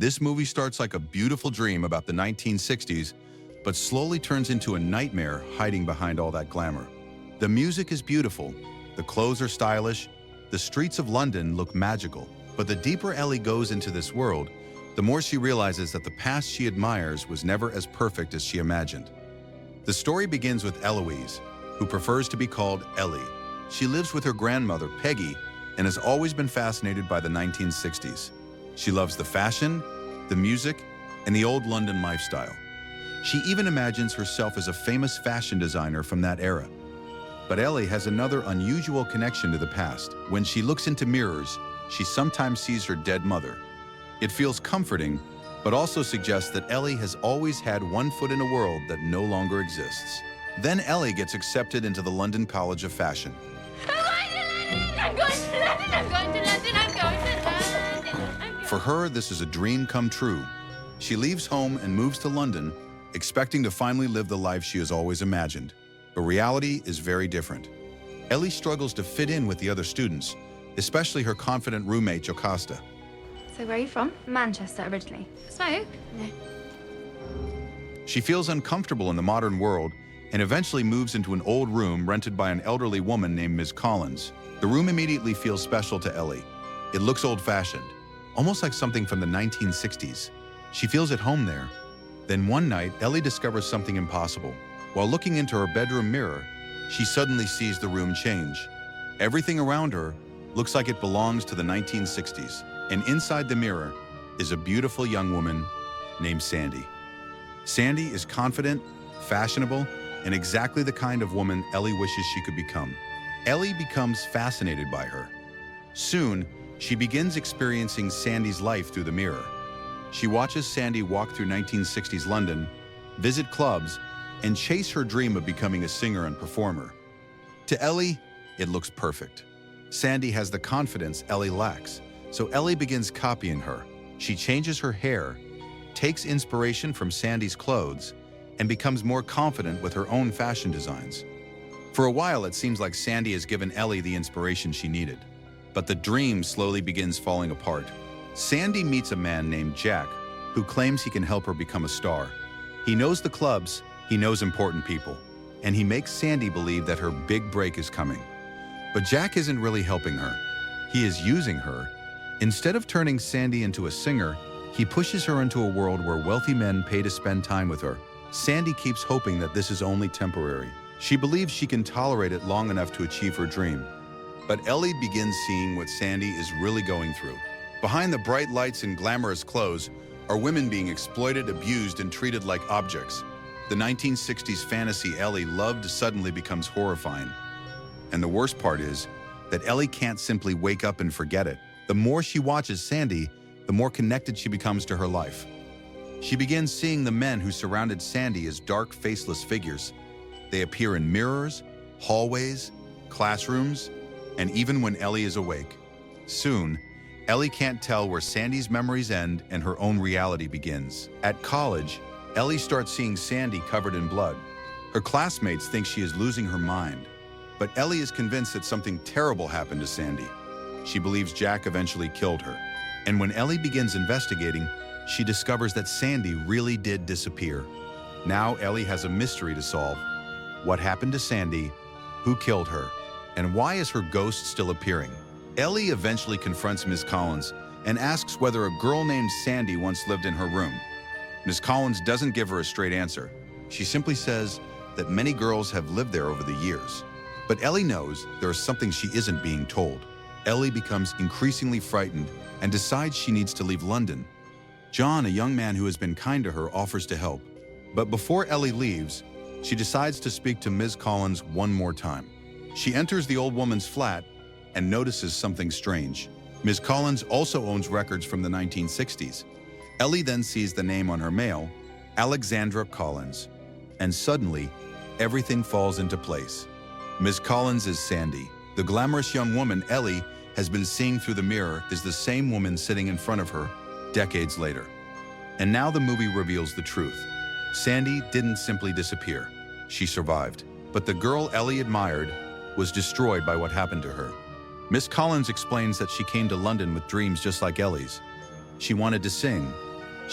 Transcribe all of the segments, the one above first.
This movie starts like a beautiful dream about the 1960s, but slowly turns into a nightmare hiding behind all that glamour. The music is beautiful, the clothes are stylish, the streets of London look magical. But the deeper Ellie goes into this world, the more she realizes that the past she admires was never as perfect as she imagined. The story begins with Eloise, who prefers to be called Ellie. She lives with her grandmother, Peggy, and has always been fascinated by the 1960s. She loves the fashion, the music, and the old London lifestyle. She even imagines herself as a famous fashion designer from that era. But Ellie has another unusual connection to the past. When she looks into mirrors, she sometimes sees her dead mother. It feels comforting, but also suggests that Ellie has always had one foot in a world that no longer exists. Then Ellie gets accepted into the London College of Fashion. I'm going to London, I'm going to London, I'm going to London. For her, this is a dream come true. She leaves home and moves to London, expecting to finally live the life she has always imagined. But reality is very different. Ellie struggles to fit in with the other students, especially her confident roommate, Jocasta. So where are you from? Manchester originally. Smoke? No. She feels uncomfortable in the modern world and eventually moves into an old room rented by an elderly woman named Ms. Collins. The room immediately feels special to Ellie. It looks old-fashioned, almost like something from the 1960s. She feels at home there. Then one night, Ellie discovers something impossible. While looking into her bedroom mirror, she suddenly sees the room change. Everything around her looks like it belongs to the 1960s. And inside the mirror is a beautiful young woman named Sandie. Sandie is confident, fashionable, and exactly the kind of woman Ellie wishes she could become. Ellie becomes fascinated by her. Soon, she begins experiencing Sandie's life through the mirror. She watches Sandie walk through 1960s London, visit clubs, and chase her dream of becoming a singer and performer. To Ellie, it looks perfect. Sandie has the confidence Ellie lacks, so Ellie begins copying her. She changes her hair, takes inspiration from Sandie's clothes, and becomes more confident with her own fashion designs. For a while, it seems like Sandie has given Ellie the inspiration she needed. But the dream slowly begins falling apart. Sandie meets a man named Jack, who claims he can help her become a star. He knows the clubs, he knows important people, and he makes Sandie believe that her big break is coming. But Jack isn't really helping her. He is using her. Instead of turning Sandie into a singer, he pushes her into a world where wealthy men pay to spend time with her. Sandie keeps hoping that this is only temporary. She believes she can tolerate it long enough to achieve her dream. But Ellie begins seeing what Sandie is really going through. Behind the bright lights and glamorous clothes are women being exploited, abused, and treated like objects. The 1960s fantasy Ellie loved suddenly becomes horrifying. And the worst part is that Ellie can't simply wake up and forget it. The more she watches Sandie, the more connected she becomes to her life. She begins seeing the men who surrounded Sandie as dark, faceless figures. They appear in mirrors, hallways, classrooms, and even when Ellie is awake. Soon, Ellie can't tell where Sandie's memories end and her own reality begins. At college, Ellie starts seeing Sandie covered in blood. Her classmates think she is losing her mind. But Ellie is convinced that something terrible happened to Sandie. She believes Jack eventually killed her. And when Ellie begins investigating, she discovers that Sandie really did disappear. Now Ellie has a mystery to solve. What happened to Sandie? Who killed her? And why is her ghost still appearing? Ellie eventually confronts Ms. Collins and asks whether a girl named Sandie once lived in her room. Ms. Collins doesn't give her a straight answer. She simply says that many girls have lived there over the years. But Ellie knows there is something she isn't being told. Ellie becomes increasingly frightened and decides she needs to leave London. John, a young man who has been kind to her, offers to help. But before Ellie leaves, she decides to speak to Ms. Collins one more time. She enters the old woman's flat and notices something strange. Ms. Collins also owns records from the 1960s. Ellie then sees the name on her mail, Alexandra Collins. And suddenly, everything falls into place. Ms. Collins is Sandie. The glamorous young woman Ellie has been seeing through the mirror is the same woman sitting in front of her decades later. And now the movie reveals the truth. Sandie didn't simply disappear. She survived. But the girl Ellie admired was destroyed by what happened to her. Miss Collins explains that she came to London with dreams just like Ellie's. She wanted to sing,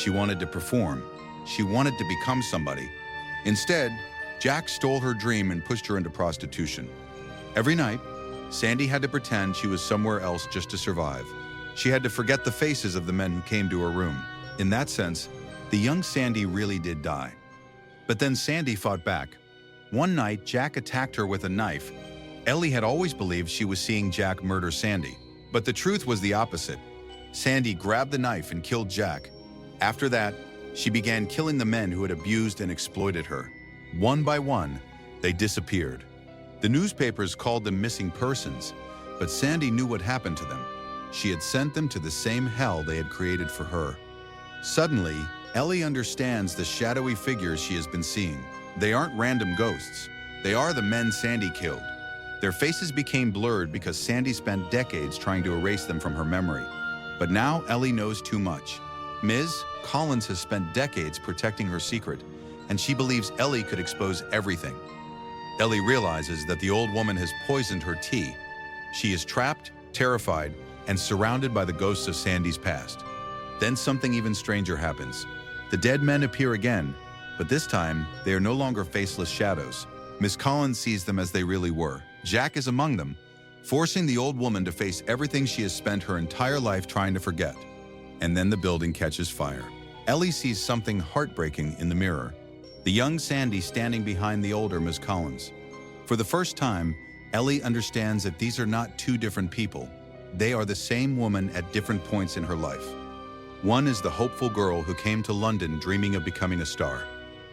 She wanted to perform. She wanted to become somebody. Instead, Jack stole her dream and pushed her into prostitution. Every night, Sandie had to pretend she was somewhere else just to survive. She had to forget the faces of the men who came to her room. In that sense, the young Sandie really did die. But then Sandie fought back. One night, Jack attacked her with a knife. Ellie had always believed she was seeing Jack murder Sandie, but the truth was the opposite. Sandie grabbed the knife and killed Jack. After that, she began killing the men who had abused and exploited her. One by one, they disappeared. The newspapers called them missing persons, but Sandie knew what happened to them. She had sent them to the same hell they had created for her. Suddenly, Ellie understands the shadowy figures she has been seeing. They aren't random ghosts. They are the men Sandie killed. Their faces became blurred because Sandie spent decades trying to erase them from her memory. But now Ellie knows too much. Ms. Collins has spent decades protecting her secret, and she believes Ellie could expose everything. Ellie realizes that the old woman has poisoned her tea. She is trapped, terrified, and surrounded by the ghosts of Sandie's past. Then something even stranger happens. The dead men appear again, but this time they are no longer faceless shadows. Miss Collins sees them as they really were. Jack is among them, forcing the old woman to face everything she has spent her entire life trying to forget. And then the building catches fire. Ellie sees something heartbreaking in the mirror. The young Sandie standing behind the older Miss Collins. For the first time, Ellie understands that these are not two different people. They are the same woman at different points in her life. One is the hopeful girl who came to London dreaming of becoming a star.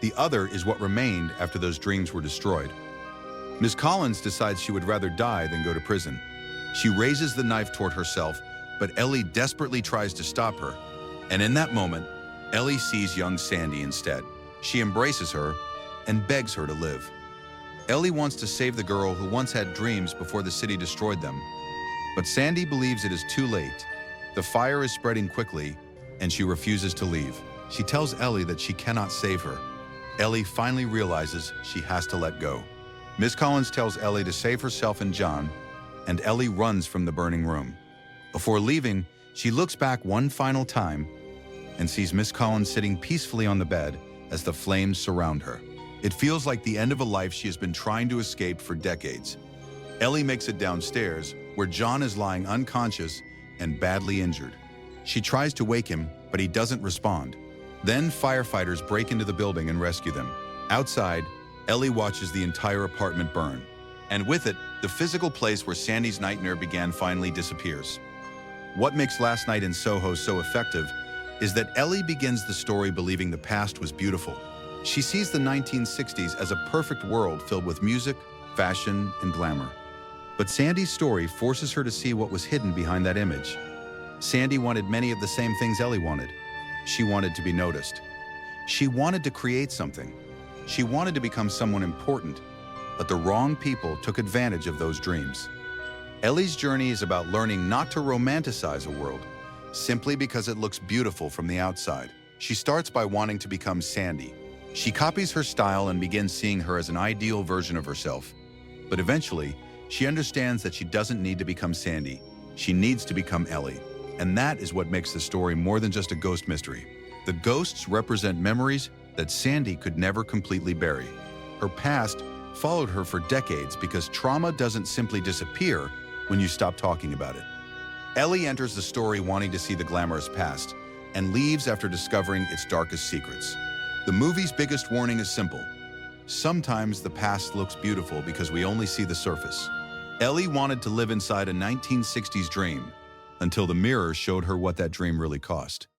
The other is what remained after those dreams were destroyed. Miss Collins decides she would rather die than go to prison. She raises the knife toward herself, but Ellie desperately tries to stop her. And in that moment, Ellie sees young Sandie instead. She embraces her and begs her to live. Ellie wants to save the girl who once had dreams before the city destroyed them. But Sandie believes it is too late. The fire is spreading quickly, and she refuses to leave. She tells Ellie that she cannot save her. Ellie finally realizes she has to let go. Miss Collins tells Ellie to save herself and John, and Ellie runs from the burning room. Before leaving, she looks back one final time and sees Miss Collins sitting peacefully on the bed as the flames surround her. It feels like the end of a life she has been trying to escape for decades. Ellie makes it downstairs, where John is lying unconscious and badly injured. She tries to wake him, but he doesn't respond. Then firefighters break into the building and rescue them. Outside, Ellie watches the entire apartment burn. And with it, the physical place where Sandie's nightmare began finally disappears. What makes Last Night in Soho so effective is that Ellie begins the story believing the past was beautiful. She sees the 1960s as a perfect world filled with music, fashion, and glamour. But Sandie's story forces her to see what was hidden behind that image. Sandie wanted many of the same things Ellie wanted. She wanted to be noticed. She wanted to create something. She wanted to become someone important, but the wrong people took advantage of those dreams. Ellie's journey is about learning not to romanticize a world simply because it looks beautiful from the outside. She starts by wanting to become Sandie. She copies her style and begins seeing her as an ideal version of herself. But eventually, she understands that she doesn't need to become Sandie. She needs to become Ellie. And that is what makes the story more than just a ghost mystery. The ghosts represent memories that Sandie could never completely bury. Her past followed her for decades because trauma doesn't simply disappear when you stop talking about it. Ellie enters the story wanting to see the glamorous past and leaves after discovering its darkest secrets. The movie's biggest warning is simple. Sometimes the past looks beautiful because we only see the surface. Ellie wanted to live inside a 1960s dream until the mirror showed her what that dream really cost.